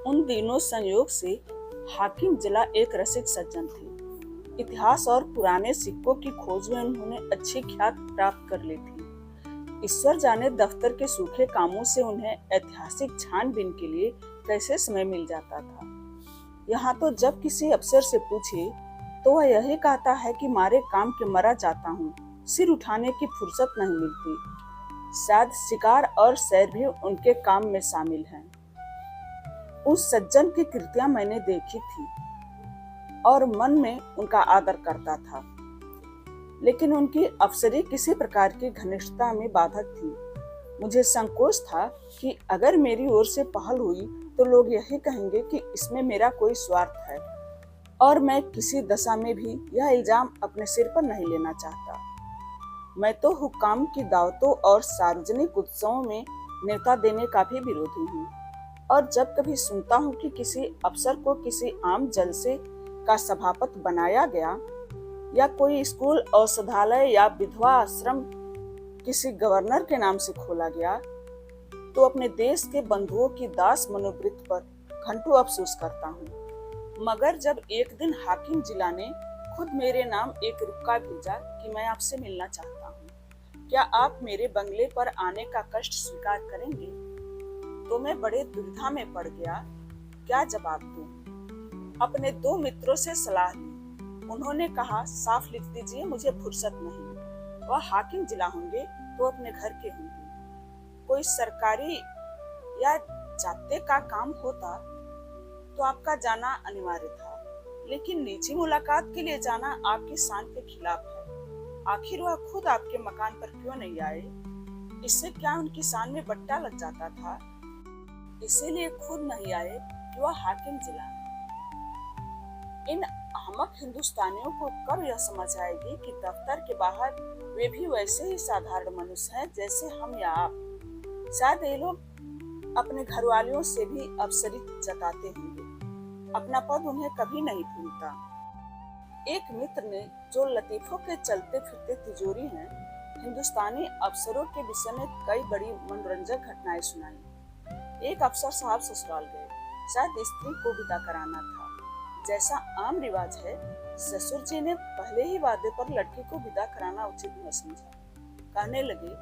उन दिनों संयोग से हाकिम जिला एक रसिक सज्जन थे। इतिहास और पुराने सिक्कों की खोज में उन्होंने अच्छी ख्यात प्राप्त कर ली थी। ईश्वर जाने दफ्तर के सूखे कामों से उन्हें ऐतिहासिक छानबीन के लिए कैसे समय मिल जाता था। यहाँ तो जब किसी अफसर से पूछे तो वह यही कहता है कि मारे काम के मरा जाता हूँ, सिर उठाने की फुर्सत नहीं मिलती। शायद शिकार और सैर भी उनके काम में शामिल हैं। उस सज्जन की कृतियां मैंने देखी थी और मन में उनका आदर करता था, लेकिन उनकी अफसरी किसी प्रकार की घनिष्ठता में बाधक थी। मुझे संकोच था कि अगर मेरी ओर से पहल हुई तो लोग यही कहेंगे कि इसमें मेरा कोई स्वार्थ है, और मैं किसी दशा में भी यह इल्जाम अपने सिर पर नहीं लेना चाहता। मैं तो हुक्काम की दावतों और सार्वजनिक उत्सवों में न्योता देने का भी विरोधी हूँ, और जब कभी सुनता हूँ कि किसी अफसर को किसी आम जलसे का सभापति बनाया गया, या कोई स्कूल, औषधालय या विधवा आश्रम किसी गवर्नर के नाम से खोला गया, तो अपने देश के बंधुओं की दास मनोवृत्ति पर घंटों अफसोस करता हूँ। मगर जब एक दिन हाकिम जिला ने खुद मेरे नाम एक रुपका भेजा कि मैं आपसे मिलना चाहता हूँ, क्या आप मेरे बंगले पर आने का कष्ट स्वीकार करेंगे, तो मैं बड़े दुविधा में पड़ गया। क्या जवाब दूं? अपने दो मित्रों से सलाह ली। उन्होंने कहा, साफ लिख दीजिए, मुझे फुर्सत नहीं। वह हाकिम जिला होंगे तो अपने घर के होंगे। कोई सरकारी या जाते का काम होता तो आपका जाना अनिवार्य था, लेकिन निजी मुलाकात के लिए जाना आपकी शान के खिलाफ है। आखिर वह खुद आपके मकान पर क्यों नहीं आए? इससे क्या उनकी शान में बट्टा लग जाता था? इसीलिए खुद नहीं आए कि वह हाकिम जिला। इन अहमक हिंदुस्तानियों को कब यह समझ आएगी कि दफ्तर के बाहर वे भी वैसे ही साधारण मनुष्य हैं जैसे हम या आप। शायद ये लोग अपने घरवालियों से भी अफसरी जताते होंगे। अपना पद उन्हें कभी नहीं भूलता। एक मित्र ने, जो लतीफों के चलते फिरते तिजोरी हैं, हिंदुस्तानी अफसरों के विषय में कई बड़ी मनोरंजक घटनाएं सुनाई। एक अफसर साहब ससुराल गए। शायद स्त्री को विदा कराना था। जैसा आम रिवाज है, ससुर जी ने पहले ही वादे पर लड़की को विदा कराना उचित न समझा। कहने लगे,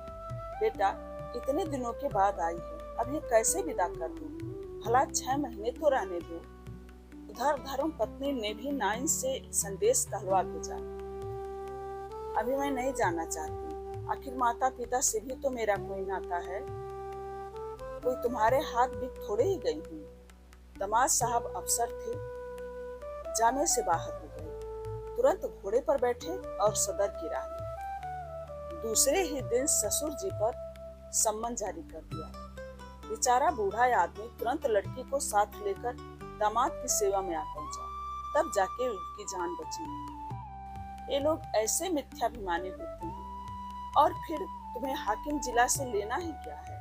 बेटा इतने दिनों के बाद आई है, अब ये कैसे विदा कर दूं? भला 6 महीने तो रहने दो। उधर धर्म पत्नी ने भी नाइन से संदेश कहलवा भेजा, अभी मैं नहीं जाना चाहती। आखिर माता पिता से भी तो मेरा कोई नाता है। कोई तुम्हारे हाथ भी थोड़े ही गई हूँ। दामाद साहब अफसर थे, जामे से बाहर हो गए। तुरंत घोड़े पर बैठे और सदर की राह ली। दूसरे ही दिन ससुर जी पर सम्मन जारी कर दिया। बेचारा बूढ़ा आदमी तुरंत लड़की को साथ लेकर दामाद की सेवा में आ पहुंचा। तब जाके उनकी जान बची। ये लोग ऐसे मिथ्याभिमानी होते हैं। और फिर तुम्हें हाकिम जिला से लेना ही क्या है?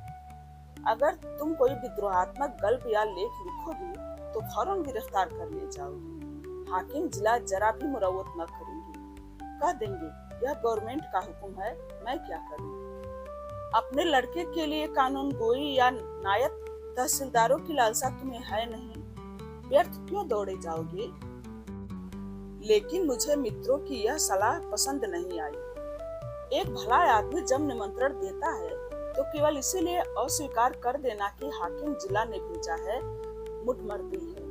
अगर तुम कोई विद्रोहात्मक गल्प या लेख लिखोगी तो फौरन गिरफ्तार कर ले जाओगी। हाकिम जिला जरा भी मुरव्वत न करेंगे। कह देंगे, यह गवर्नमेंट का हुक्म है, मैं क्या करूं? अपने लड़के के लिए कानून गोई या नायब तहसीलदारों की लालसा तुम्हें है नहीं, व्यर्थ क्यों दौड़े जाओगे? लेकिन मुझे मित्रों की यह सलाह पसंद नहीं आई। एक भला आदमी जब निमंत्रण देता है तो केवल इसीलिए अस्वीकार कर देना कि हाकिम जिला ने भेजा है, मुठमर्दी है।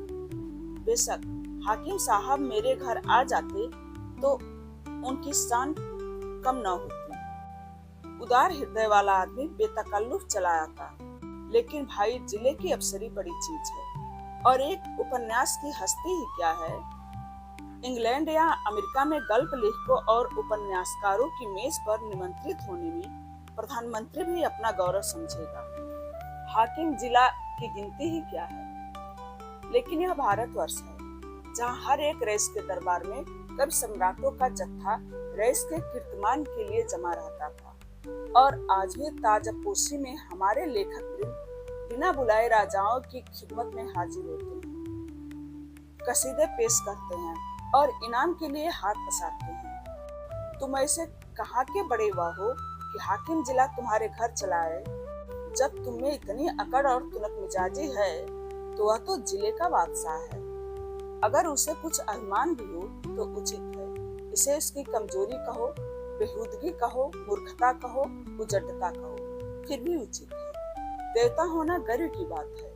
बेशक हाकिम साहब मेरे घर आ जाते तो उनकी शान कम न होती। उदार हृदय वाला आदमी बेतकल्लुफ चला आता। लेकिन भाई, जिले की अफसरी बड़ी चीज है, और एक उपन्यास की हस्ती ही क्या है। इंग्लैंड या अमेरिका में गल्प लेखकों और उपन्यासकारों की मेज पर निमंत्रित होने में प्रधानमंत्री भी अपना गौरव समझेगा। हाकिम जिला की गिनती ही क्या है। लेकिन यह भारतवर्ष है, जहाँ हर एक रईस के दरबार में कभी सम्राटों का जत्था रईस के कीर्तिमान के लिए जमा रहता था। और आज भी ताजपोशी में हमारे लेखक बिना बुलाए राजाओं की खिदमत में हाजिर होते हैं, कसीदे पेश करते हैं और इनाम के लिए हाथ पसारते हैं। तुम ऐसे कहाँ के बड़े हुआ हो कि हाकिम जिला तुम्हारे घर चला आए? जब तुम्हें इतनी अकड़ और तुनक मिजाजी है तो वह तो जिले का बादशाह है। अगर उसे कुछ अभिमान भी हो तो उचित है। इसे उसकी कमजोरी कहो, बेहूदगी कहो, मूर्खता कहो, उजड़ता कहो, फिर भी उचित है। देवता होना गर्व की बात है,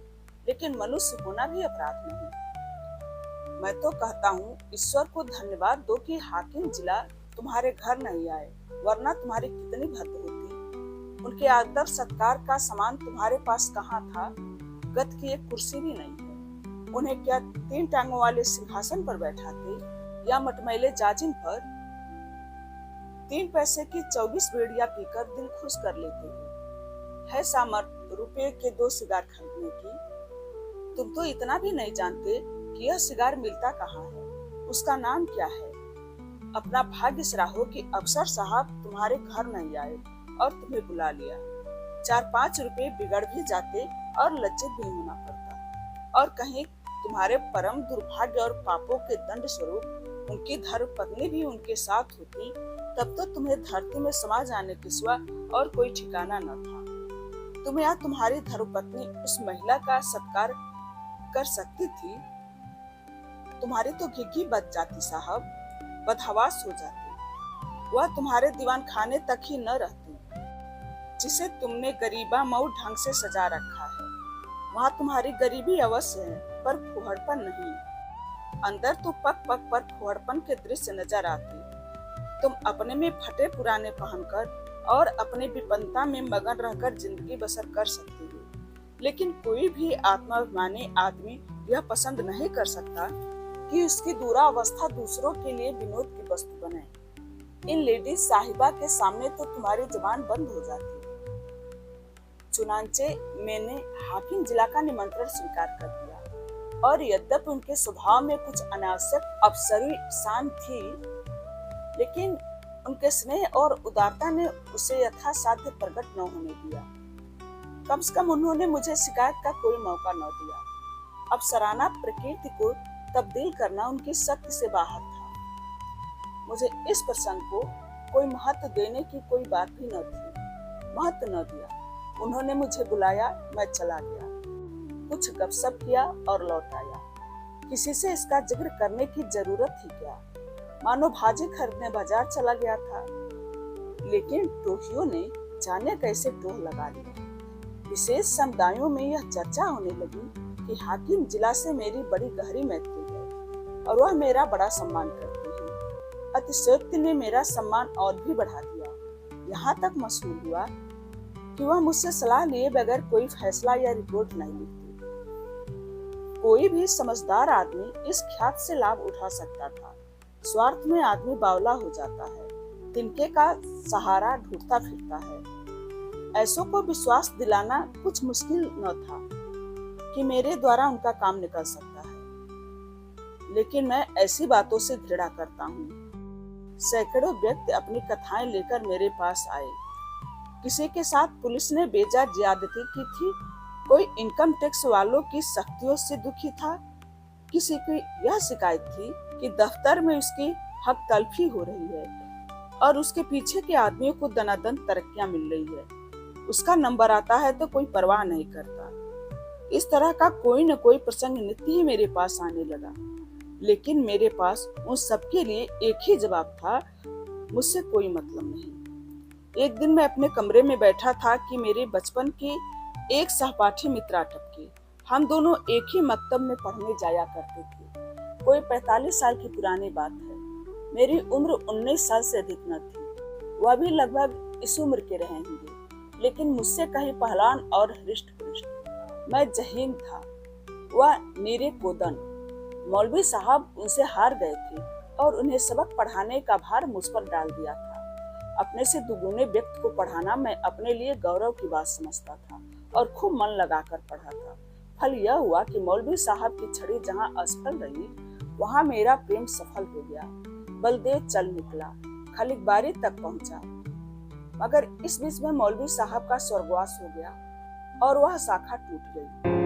लेकिन मनुष्य होना भी अपराध नहीं। मैं तो कहता हूँ ईश्वर को धन्यवाद दो कि हाकिम जिला तुम्हारे घर नहीं आए, वरना तुम्हारी कितनी भद्द होती। उनके आदर सत्कार का सामान तुम्हारे पास कहाँ था? गद की एक कुर्सी भी नहीं है। उन्हें क्या 3 टांगों वाले सिंहासन पर बैठाते या मटमैले जाजिम पर? 3 पैसे की 24 बेड़ियां पीकर दिल खुश कर लेते हो। है सामर्थ रुपए के 2 सिगार खरीदने की? तुम तो इतना भी नहीं जानते कि यह सिगार मिलता कहाँ है, उसका नाम क्या है। अपना भाग्य सराहो कि अफसर साहब तुम्हारे घर नहीं आए और तुम्हें बुला लिया। 4-5 रुपए बिगड़ भी जाते और लज्जित भी होना पड़ता। और कहीं तुम्हारे परम दुर्भाग्य और पापों के दंड स्वरूप उनकी धर्मपत्नी भी उनके साथ होती, तब तो तुम्हें धरती में समा जाने के सिवा और कोई ठिकाना न था। तुम या तुम्हारी धर्मपत्नी उस महिला का सत्कार कर सकती थी? तुम्हारी तो घिघी बच जाती साहब, बदहवास हो जाती। वह तुम्हारे दीवान खाने तक ही न रहती, जिसे तुमने गरीबा मऊ ढंग से सजा रखा है। वहाँ तुम्हारी गरीबी अवश्य है, पर फुहड़पन नहीं। अंदर तो पग पग पर फुहड़पन के दृश्य नजर आते। तुम अपने में फटे पुराने पहनकर और अपने विपन्नता में मगन रहकर जिंदगी बसर कर सकती हो, लेकिन कोई भी आत्माभिमानी आदमी यह पसंद नहीं कर सकता कि उसकी दुरावस्था दूसरों के लिए विनोद की वस्तु बने। इन लेडीज साहिबा के सामने तो तुम्हारी जुबान बंद हो जाती है। चुनांचे मैंने हाकिम जिला का निमंत्रण स्वीकार कर दिया, और यद्यपि उनके स्वभाव में कुछ अनावश्यक अफसरी शान थी, लेकिन उनके स्नेह और उदारता ने उसे यथासाध्य प्रकट न होने दिया। कम से कम उन्होंने मुझे शिकायत का कोई मौका न दिया। अफसराना प्रकृति को तब्दील करना उनकी शक्ति से बाहर था। मुझे इस प्रसंग को कोई महत्व देने की कोई बात भी न थी। महत्व न दिया। उन्होंने मुझे बुलाया, मैं चला गया, कुछ गपशप किया और लौट आया। किसी से इसका जिक्र करने की जरूरत थी क्या? मानो भाजी खरीदने बाजार चला गया था। लेकिन टोहियों ने जाने कैसे टोह लगा लिया। विशेष समुदायों में यह चर्चा होने लगी कि हाकिम जिला से मेरी बड़ी गहरी मैत्री है और वह मेरा बड़ा सम्मान करती है। अतिशयोक्ति ने मेरा सम्मान और भी बढ़ा दिया। यहाँ तक मशहूर हुआ कि वह मुझसे सलाह लिए बगैर कोई फैसला या रिपोर्ट नहीं लिखती। कोई भी समझदार आदमी इस ख्यात से लाभ उठा सकता था। स्वार्थ में आदमी बावला हो जाता है, तिनके का सहारा ढूंढता फिरता है। ऐसों को विश्वास दिलाना कुछ मुश्किल न था कि मेरे द्वारा उनका काम निकल सकता है, लेकिन मैं ऐसी बातों से घृणा करता हूँ। सैकड़ों व्यक्ति अपनी कथाएं लेकर मेरे पास आए। किसी के साथ पुलिस ने बेजा ज्यादती की थी, कोई इनकम टैक्स वालों की सख्तियों से दुखी था, किसी की यह शिकायत थी कि दफ्तर में उसकी हक तलफी हो रही है और उसके पीछे के आदमियों को दनादन तरक्कियां मिल रही है। उसका नंबर आता है तो कोई परवाह नहीं करता। इस तरह का कोई न कोई प्रसंग नित्य ही मेरे पास आने लगा, लेकिन मेरे पास उन सबके लिए एक ही जवाब था, मुझसे कोई मतलब नहीं। एक दिन मैं अपने कमरे में बैठा था कि मेरे बचपन की एक सहपाठी मित्रा टपकी। हम दोनों एक ही मकतब में पढ़ने जाया करते थे। कोई 45 साल की पुरानी बात है। मेरी उम्र 19 साल से अधिक न थी। वह भी लगभग इस उम्र के रहे होंगे, लेकिन मुझसे कहीं पहलवान और हृष्ट पुष्ट। मैं जहीन था, वह नीरे कोदन। मौलवी साहब उनसे हार गए थे और उन्हें सबक पढ़ाने का भार मुझ पर डाल दिया था। अपने से दुगुने व्यक्ति को पढ़ाना मैं अपने लिए गौरव की बात समझता था और खूब मन लगाकर पढ़ा था। फल यह हुआ कि मौलवी साहब की छड़ी जहाँ असफल रही, वहाँ मेरा प्रेम सफल हो गया। बलदेव चल निकला, खलिकबारी तक पहुँचा, मगर इस बीच में मौलवी साहब का स्वर्गवास हो गया और वह शाखा टूट गई।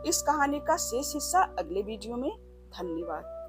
इस कहानी का शेष हिस्सा अगले वीडियो में। धन्यवाद।